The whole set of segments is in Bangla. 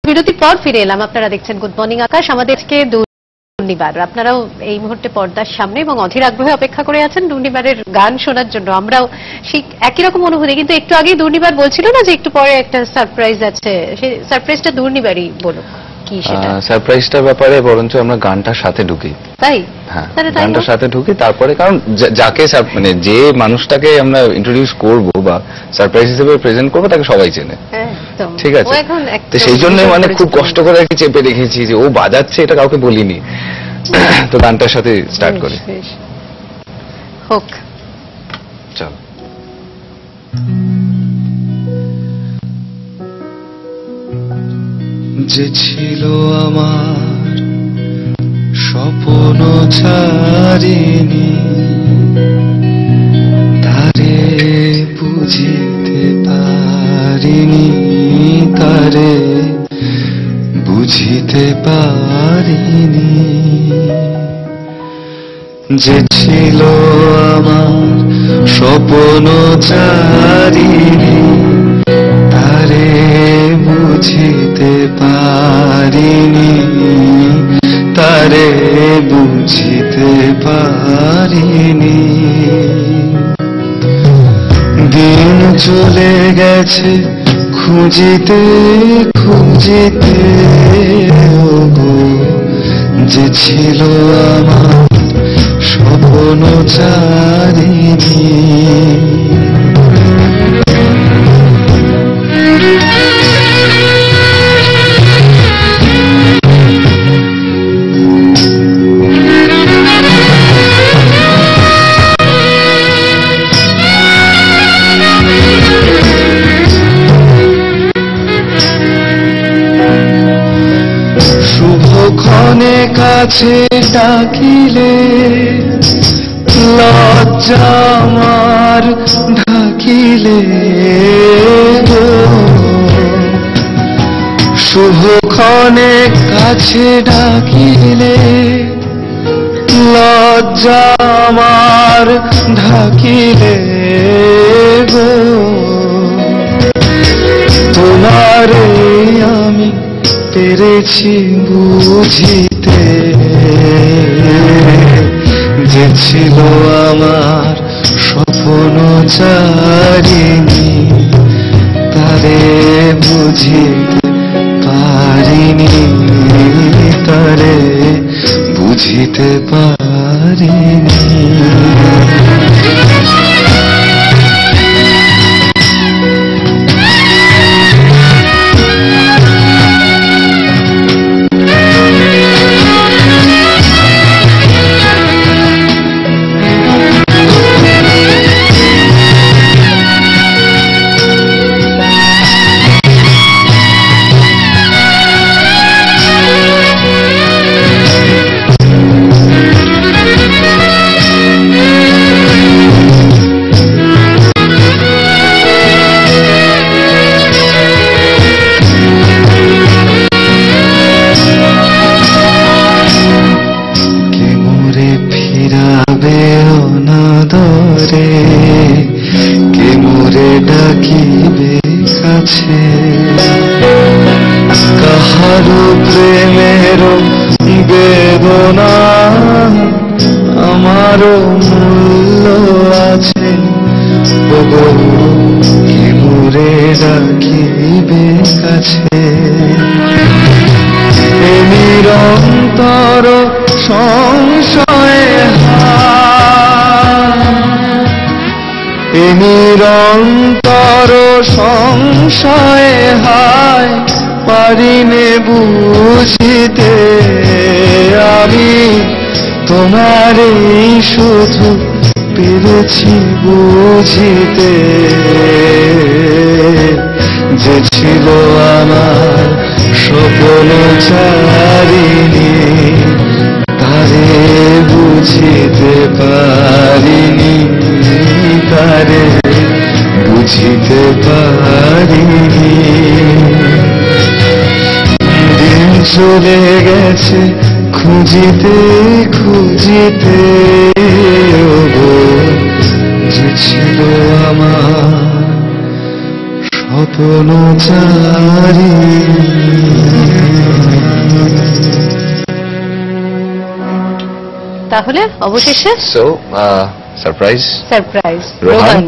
বিরতির পর ফিরে এলাম। আপনারা দেখছেন গুড মর্নিং আকাশ। আমাদেরকে দুর্নিবার, আপনারাও এই মুহূর্তে পর্দার সামনে এবং অধীর আগ্রহে অপেক্ষা করে আছেন দুর্নিবারের গান শোনার জন্য। আমরাও সেই একই রকম অনুভূতি, কিন্তু একটু আগেই দুর্নিবার বলছিল না যে একটু পরে একটা সারপ্রাইজ আছে, সেই সারপ্রাইজটা দুর্নিবারই বলুক কি সেটা। সারপ্রাইজটার ব্যাপারে বরঞ্চ আমরা গানটার সাথে ঢুকি। তাই? হ্যাঁ, গানটার সাথে ঢুকি, তারপরে কারণ যাকে মানে যে মানুষটাকে আমরা ইন্ট্রোডিউস করব বা সারপ্রাইজ হিসেবে প্রেজেন্ট করবো তাকে সবাই চেনে, ঠিক আছে? তো সেই জন্য মানে খুব কষ্ট করে আর কি চেপে রেখেছি যে ও বাজাচ্ছে, এটা কাউকে বলিনি। তো গানটার সাথে স্টার্ট করি। হোক, চল। যে ছিল আমার স্বপ্ন ছাড়িনি, তারে বুঝিতে পারিনি, তারে বুঝিতে পারিনি। যে ছিল আমার স্বপ্ন ছাড়িনি, তারে বুঝিতে পারিনি, তারে বুঝিতে পারিনি। দিন চলে গেছে খুঁজিতে খুঁজিতে, ওগো যে ছিল আমার স্বপ্ন ছাড়িনি। শুভক্ষণে কাছে ডাকিলে লজ্জা আমার ঢাকিলে, শুভক্ষণে কাছে ডাকিলে লজ্জা আমার ঢাকিলে গো। তোমারে আমি পেরেছি বুঝিতে, যে ছিল আমার স্বপ্ন ছাড়িনি, তারে বুঝিতে পারিনি, তারে বুঝিতে পারিনি। কে মোরে ডাকিবে কাছে, কাহারো প্রেমের বেদনা আমারও মূল্য আছে, ওগো কে মোরে ডাকিবে কাছে। এ নিরন্তর সংশয় নিরন্তর সংশয় হায় পারিনে বুঝিতে, আমি তোমারে শুধু পেরেছি বুঝিতে। যে ছিল আমার স্বপ্ন ছাড়িনি, তারে বুঝিতে পারিনি, তারে বুঝিতে পারিনি। দিন চলে গেছে খুঁজিতে খুঁজিতে, ওগো যে ছিল আমার স্বপ্ন ছাড়িনি। তাহলে অবশেষে সারপ্রাইজ রোহান।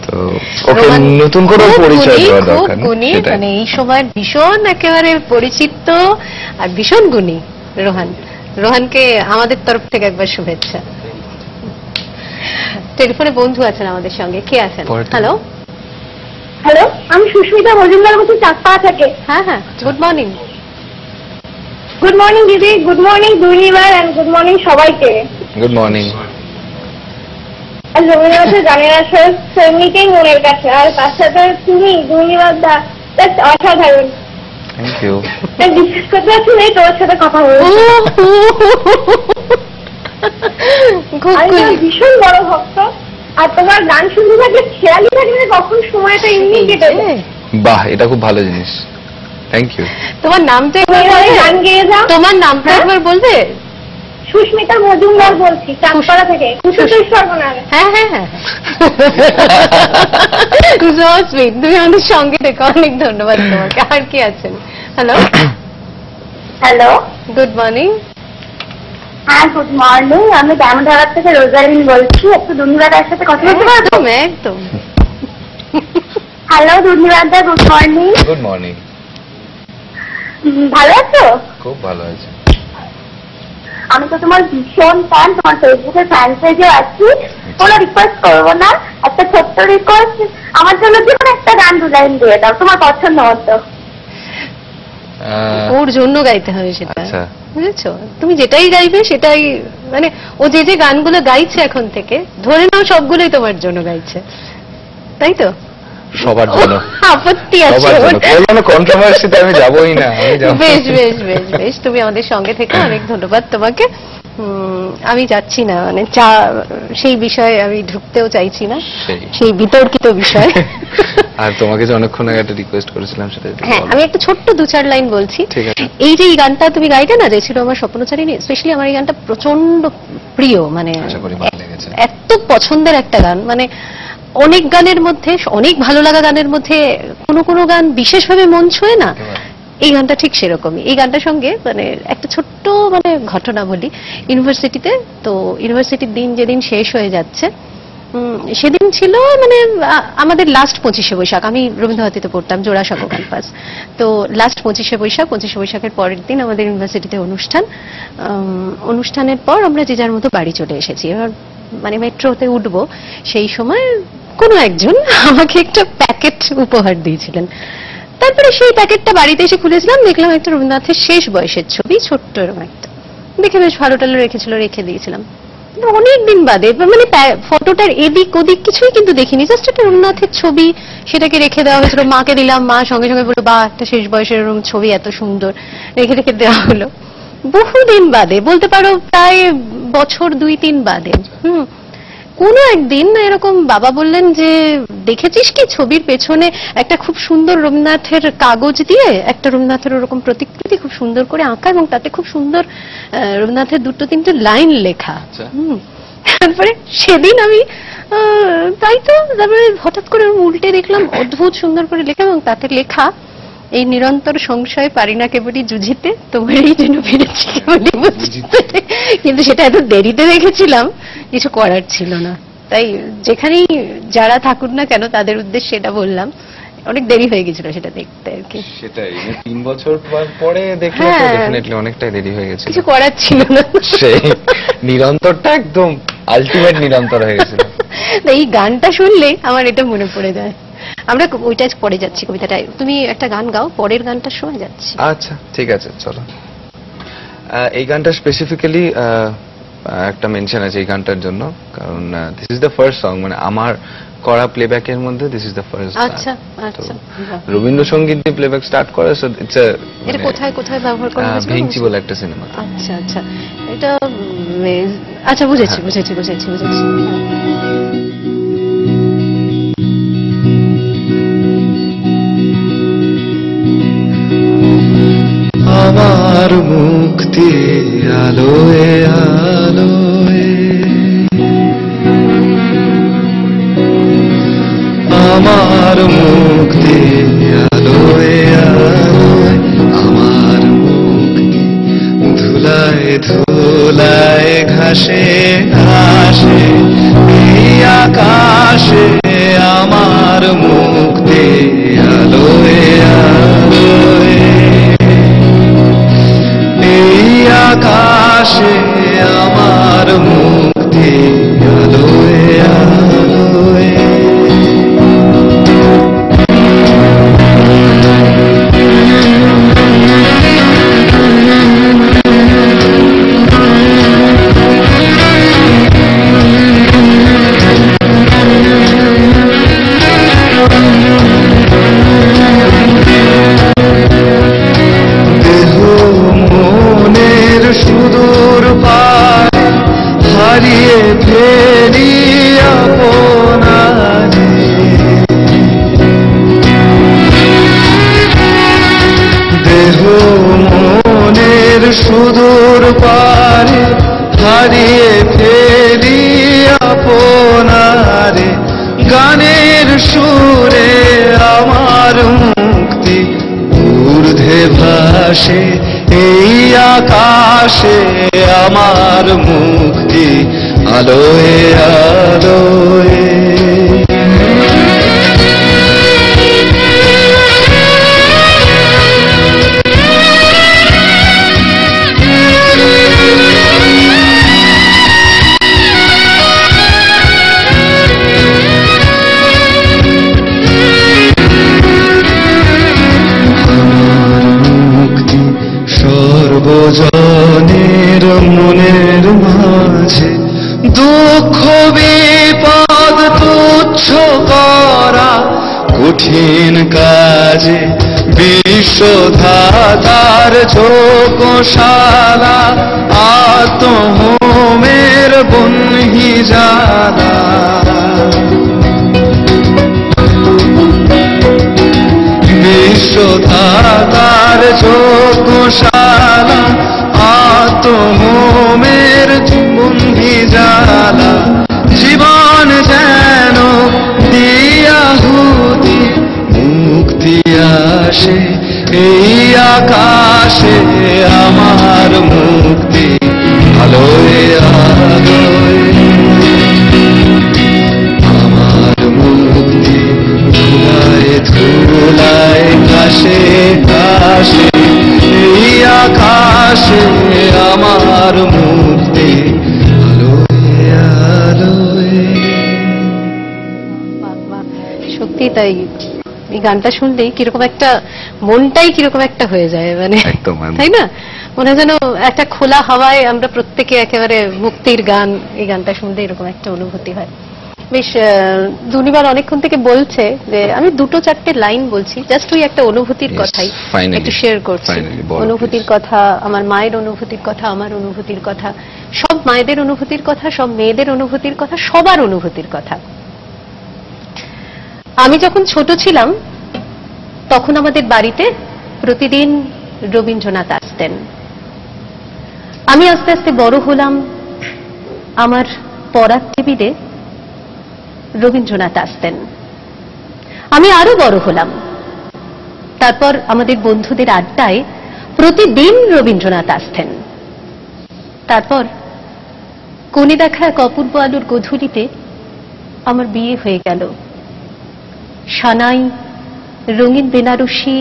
তো ওকে নতুন করে পরিচয় দেওয়া দরকার, মানে এই সময় ভীষণ একেবারে পরিচিত আর ভীষণ গুণী রোহানকে আমাদের তরফ থেকে একবার শুভেচ্ছা। টেলিফোনে বন্ধু আছেন আমাদের সঙ্গে, কে আছেন? হ্যালো হ্যালো, আমি সুস্মিতা মজুমদার বলছি চাঁদপাড়া থেকে। হ্যাঁ, গুড মর্নিং। গুড মর্নিং দিদি, good morning Durnibar, and good morning সবাইকে। Good morning. আর রবীন্দ্রনাথের গানের আসর এমনিতেই মনের কাছে, আর তার সাথে তুমি দুর্নিবার দা, অসাধারণ। Thank you. বিশ্বাস করতে পারছি না তোর সাথে কথা বলছি। আমি ভীষণ বড় ভক্ত, আর তোমার গান শুনতে থাকলে খেয়ালই থাকে না কখন সময়টা এমনি কেটে যায়। বাহ, এটা খুব ভালো জিনিস, থ্যাংক ইউ। তোমার নামটা গান গেয়ে যাও। তোমার নামটা একবার বলবে? সুস্মিতা মজুমদার বলছি চাঁদপাড়া থেকে। হ্যাঁ, তুমি আমাদের সঙ্গে দেখো, অনেক ধন্যবাদ তোমাকে। আর কি আছেন? Hello hello, good morning. হ্যাঁ গুড মর্নিং, আমি দামোদর থেকে রোজারিন বলছি। একটু দুর্নিবাদের সাথে কথা বলতে পারবো? একদম। হ্যালো দুর্নিবাদ দা, গুড মর্নিং। Good morning. ভালো আছো? খুব ভালো আছি। আমি তো তোমার ভীষণ ফ্যান, তোমার ফেসবুকের ফ্যান পেজেও আছি। কোনো রিকোয়েস্ট করবো না, একটা ছোট্ট রিকোয়েস্ট, আমার জন্য যে কোনো একটা গান 2 লাইন দিয়ে দাও তোমার পছন্দ মতো। ওর জন্য গাইতে হবে সেটা, বুঝেছো? তুমি যেটাই গাইবে সেটাই, মানে ও যে গানগুলো গাইছে এখন থেকে ধরে নাও সবগুলোই তোমার জন্য গাইছে, তাই তো? সবার জন্য। আপত্তি আছে? কন্ট্রোভার্সিতে আমি যাবই না। বেশ বেশ বেশ বেশ, তুমি আমাদের সঙ্গে থেকে, অনেক ধন্যবাদ তোমাকে। আমি যাচ্ছি না, মানে সেই বিষয়ে আমি ঢুকতেও চাইছি না, সেই বিতর্কিত বিষয়। আর তোমাকে যে অনেকক্ষণ আগে একটা রিকোয়েস্ট করেছিলাম সেটা। হ্যাঁ, আমি একটা ছোট্ট 2-4 লাইন বলছি। এই যে এই গানটা তুমি গাইতে না, যে ছিল আমার স্বপ্নচারিণী, স্পেশালি আমার এই গানটা প্রচন্ড প্রিয়, মানে এত পছন্দের একটা গান। মানে অনেক গানের মধ্যে, অনেক ভালো লাগা গানের মধ্যে কোনো গান বিশেষভাবে মন ছুঁয়ে না, এই গানটা ঠিক সেরকমই। এই গানটার সঙ্গে মানে একটা ছোট্ট মানে ঘটনা বলি। ইউনিভার্সিটিতে, তো ইউনিভার্সিটির দিন যেদিন শেষ হয়ে যাচ্ছে, সেদিন ছিল মানে আমাদের লাস্ট 25শে বৈশাখ। আমি রবীন্দ্রভারতীতে পড়তাম, জোড়াসাঁকো ক্যাম্পাস। তো লাস্ট 25শে বৈশাখের পরের দিন আমাদের ইউনিভার্সিটিতে অনুষ্ঠানের পর আমরা যে যার মতো বাড়ি চলে এসেছি। এবার মানে মেট্রোতে উঠবো, সেই সময় কোনো একজন আমাকে একটা প্যাকেট উপহার দিয়েছিলেন। তারপরে সেই প্যাকেটটা বাড়িতে এসে খুলেছিলাম, দেখলাম একটা রবীন্দ্রনাথের শেষ বয়সের ছবি, ছোট্ট এরকম একটা, দেখে বেশ ভালো টালো রেখে দিয়েছিলাম। অনেকদিন বাদে, মানে ফটোটার এদিক ওদিক কিছুই কিন্তু দেখিনি, জাস্ট একটা রবীন্দ্রনাথের ছবি, সেটাকে রেখে দেওয়া হয়েছিল। মাকে দিলাম, মা সঙ্গে সঙ্গে বললো, বা একটা শেষ বয়সের এরকম ছবি এত সুন্দর, রেখে দেওয়া হলো। বহুদিন বাদে, বলতে পারো প্রায় বছর 2-3 বাদে কোনো একদিন এরকম বাবা বললেন যে, দেখেছিস কি ছবির পেছনে একটা খুব সুন্দর রবীন্দ্রনাথের কাগজ দিয়ে একটা রবীন্দ্রনাথের ওরকম প্রতিকৃতি খুব সুন্দর করে আঁকা, এবং তাতে খুব সুন্দর রবীন্দ্রনাথের 2-3টে লাইন লেখা। তারপরে সেদিন আমি তাই তো, তারপরে হঠাৎ করে উল্টে দেখলাম অদ্ভুত সুন্দর করে লেখা, এবং তাতে লেখা, এই নিরন্তর সংশয় পারি না কেবলই জুঝিতে, তোমার এই জন্য ফিরেছি কেবলই বুঝিতে। কিন্তু সেটা এত দেরিতে দেখেছিলাম, কিছু করার ছিল না। তাই যেখানেই যারা থাকুন না কেন, তাদের উদ্দেশ্যে এটা বললাম। অনেক দেরি হয়ে গেছিল সেটা দেখতে আর কি। সেটাই, 3 বছর পরে দেখলে তো ডেফিনেটলি অনেকটাই দেরি হয়ে গেছিল, কিছু করার ছিল না। সেই নিরন্তরটা একদম আলটিমেট নিরন্তর হয়ে গেছিল। এই গানটা শুনলে আমার এটা মনে পড়ে যায়। আমরা ওইটা পরে যাচ্ছি, কবিতাটা তুমি একটা গান গাও, পরের গানটার সময় যাচ্ছি। আচ্ছা ঠিক আছে, চলো। এই গানটা স্পেসিফিক্যালি একটা মেনশন আছে এই গানটার জন্য, কারণ this is the first song, মানে আমার করা প্লেব্যাকের মধ্যে দিস ইজ দ্য ফার্স্ট। আচ্ছা আচ্ছা, রবীন্দ্রসঙ্গীত দিয়ে প্লেব্যাক স্টার্ট করে, সো ইটস এটা কোথায় কোথায় ব্যবহার করা হয়েছে? ভেঙচি বলে একটা সিনেমা। আচ্ছা আচ্ছা, এটা আচ্ছা বুঝেছি বুঝেছি বুঝেছি বুঝেছি। আমার মুক্তি আলোয় আলোয়, আমার মুক্তি আলোয় আলোয়, আমার মুক্তি ধুলায় ধুলায় ঘা আসে আসে এই আকাশে আমার মুক্তি আলোয় আলোয় এই আকাশে আমার মুক্তি আলোয় আলোয় দেহ মনের সুদূর পারে হারিয়ে ফেরি আপনারে দেহ মনের সুদূর পারে হারিয়ে ফেরি আপনারে গানের সুরে আমার মুক্তি ঊর্ধ্বে ভাসে এই আকাশে আমার মুক্তি আলোয় আলোয় সর্বজনের মনের মাঝে দুঃখ বিপদ তুচ্ছ করা কঠিন কাজে বিশ্বধাতার যোগশালা আত্মহোমের বন্হি জালা বিশ্বধাতার যোগশালা আত্মহোমের বন্হি জালা জীবন যেন দিয়াহুতি মুক্তি আসে এই আকাশে আমার মুক্তি আলোয় আলোয় আমার মুক্তি ধুলায় ধুলায় কাশে কাশে এই আকাশে আমার মুক্তি আলোয় আলোয়। সত্যি তাই, এই গানটা শুনলেই কিরকম একটা মনটাই কিরকম একটা হয়ে যায়, মানে তাই না? মনে হয় যেন একটা খোলা হাওয়ায় আমরা প্রত্যেকে একেবারে মুক্তির গান, এই গানটা শুনলে এরকম একটা অনুভূতি হয়। বেশ, দুনিবার অনেকক্ষণ থেকে বলছে যে আমি দুটো চারটে লাইন বলছি, জাস্ট ওই একটা অনুভূতির কথাই একটু শেয়ার করছি। অনুভূতির কথা, আমার মায়ের অনুভূতির কথা, আমার অনুভূতির কথা, সব মায়েদের অনুভূতির কথা, সব মেয়েদের অনুভূতির কথা, সবার অনুভূতির কথা। আমি যখন ছোট ছিলাম তখন আমাদের বাড়িতে প্রতিদিন রবীন্দ্রনাথ আসতেন। আমি আস্তে আস্তে বড় হলাম, আমার পড়ার টেবিলে রবীন্দ্রনাথ আসতেন। আমি আরো বড় হলাম, তারপর আমাদের বন্ধুদের আড্ডায় প্রতিদিন রবীন্দ্রনাথ আসতেন। তারপর কোণে দেখা এক অপূর্ব আলোর গোধূলিতে আমার বিয়ে হয়ে গেল। সানাই, রঙিন বেনারসি,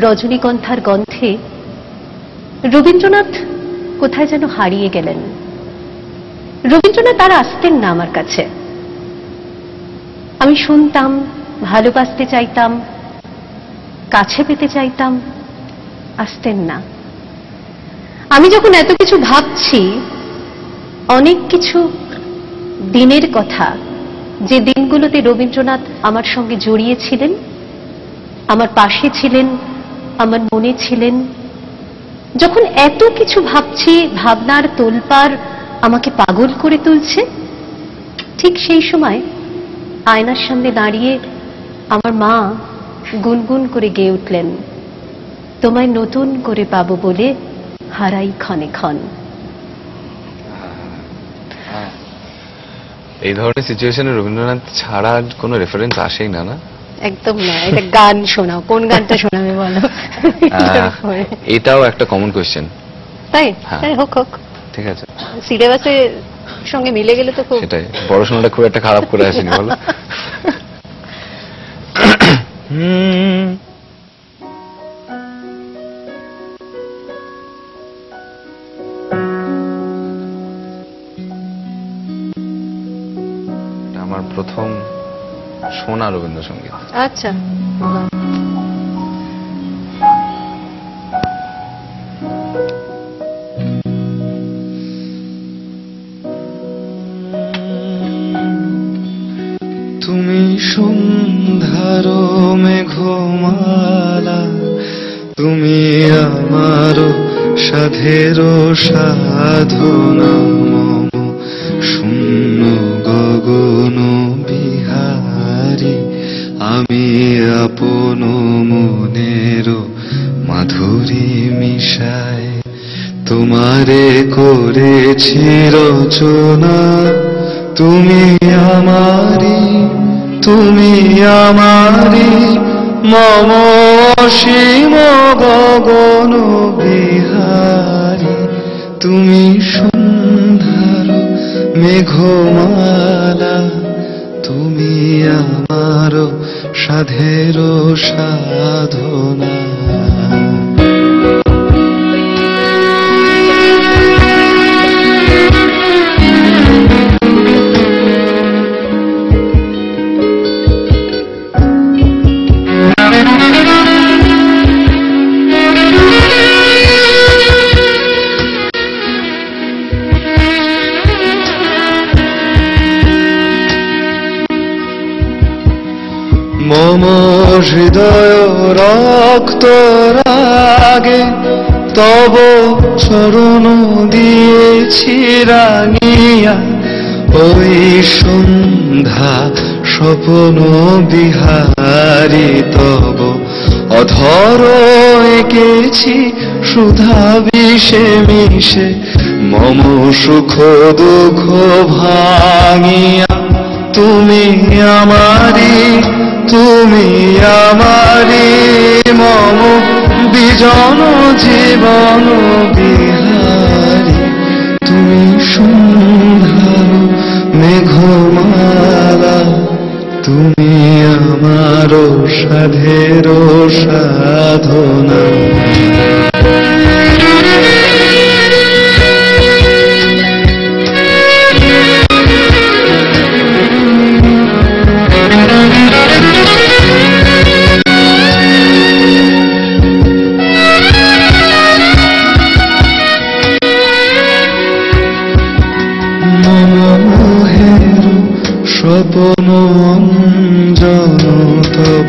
রজনীগন্ধার গন্ধে রবীন্দ্রনাথ কোথায় যেন হারিয়ে গেলেন। রবীন্দ্রনাথ আর আসতেন না আমার কাছে। আমি শুনতাম, ভালোবাসতে চাইতাম, কাছে পেতে চাইতাম, আসতেন না। আমি যখন এত কিছু ভাবছি, অনেক কিছু দিনের কথা, যে দিনগুলোতে রবীন্দ্রনাথ আমার সঙ্গে জড়িয়েছিলেন, আমার পাশে ছিলেন, আমার মনে ছিলেন, যখন এত কিছু ভাবছি, ভাবনার তোলপাড় আমাকে পাগল করে তুলছে, ঠিক সেই সময় আয়নার সামনে দাঁড়িয়ে আমার মা গুনগুন করে গেয়ে উঠলেন, তোমায় নতুন করে পাবো বলে হারাই ক্ষণে ক্ষণ। এই ধরনের সিচুয়েশনে রবীন্দ্রনাথ ছাড়া কোনো রেফারেন্স আসেই না, না? একদম না। এটা গান শোনাও, কোন গানটা শোনাবে বলো? এটাও একটা কমন কোয়েশ্চেন, তাই? হোক হোক। ঠিক আছে, সিলেবাসের সঙ্গে মিলে গেলে তো খুব, সেটাই, পড়াশোনাটা খুব একটা খারাপ করে আসেনি বলো। আমার প্রথম শোনা রবীন্দ্রসঙ্গীত। আচ্ছা, তুমি সন্ধ্যার মেঘমালা, তুমি আমার সাধের সাধনা, মম শূন্য গগন বিহারী, আমি আপন মনের মাধুরী মিশায় তোমারে করেছি রচনা। তুমি আমারি, তুমি আমারি, মম অসীম গগন বিহারী, তুমি সন্ধ্যার মেঘমালা, তুমি আমার সাধের সাধনা। মম হৃদয় রক্ত রাগে তব চরণ দিয়েছি রাঙিয়া, ওই সন্ধ্যা স্বপ্ন বিহারী তব অধর এঁকেছি সুধা বিষে মিশে, মম সুখ দুঃখ ভাঙিয়া তুমি আমারি, তুমি আমারি, মম বিজন জীবন বিহারী, তুমি সন্ধ্যার মেঘমালা, তুমি আমার সাধের সাধনা। স্বপন অঞ্জন তব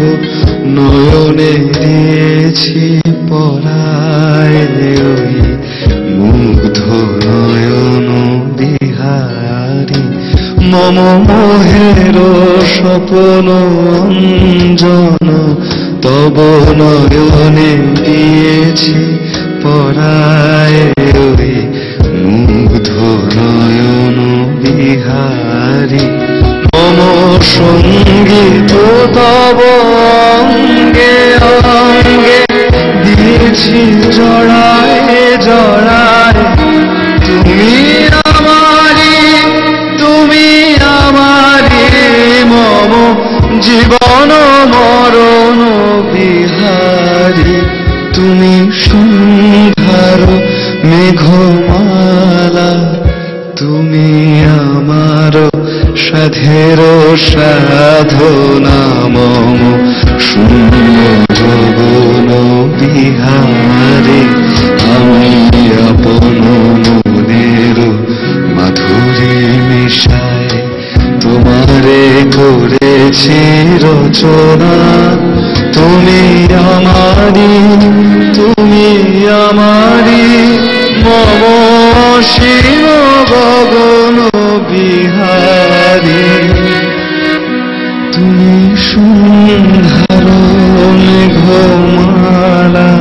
নয়নে দিয়েছি পরায়, ওই মুগ্ধ নয়ন বিহারী, মম মোহের স্বপন অঞ্জন তব নয়নে দিয়েছি পরায়, ওই মুগ্ধ নয়ন বিহারী, মম সঙ্গীত তব অঙ্গে অঙ্গে দিয়েছি জড়ায় জড়ায়, তুমি আমারি, তুমি আমারি, মম জীবন মরণ বিহারী, তুমি সন্ধ্যার মেঘমালা, তুমি আমার সাধের সাধনা, মম শূন্য গগন বিহারী, আমি আপন মনের মাধুরী মিশায় তোমারে করেছি রচনা। তুমি আমারি, তুমি আমারি, মম অসীম গগন বিহারী, তুমি সন্ধ্যার মেঘমালা,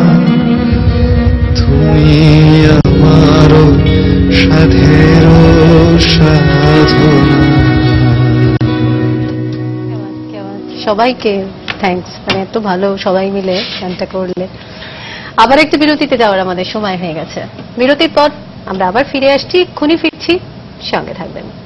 তুমি আমার সাধের সাধনা। সবাইকে থ্যাঙ্কস, মানে এত ভালো সবাই মিলে গানটা করলে। আবার একটু বিরতিতে যাওয়ার আমাদের সময় হয়ে গেছে। বিরতির পর আমরা আবার ফিরে আসছি, এক্ষুনি ফিরছি, সঙ্গে থাকবেন।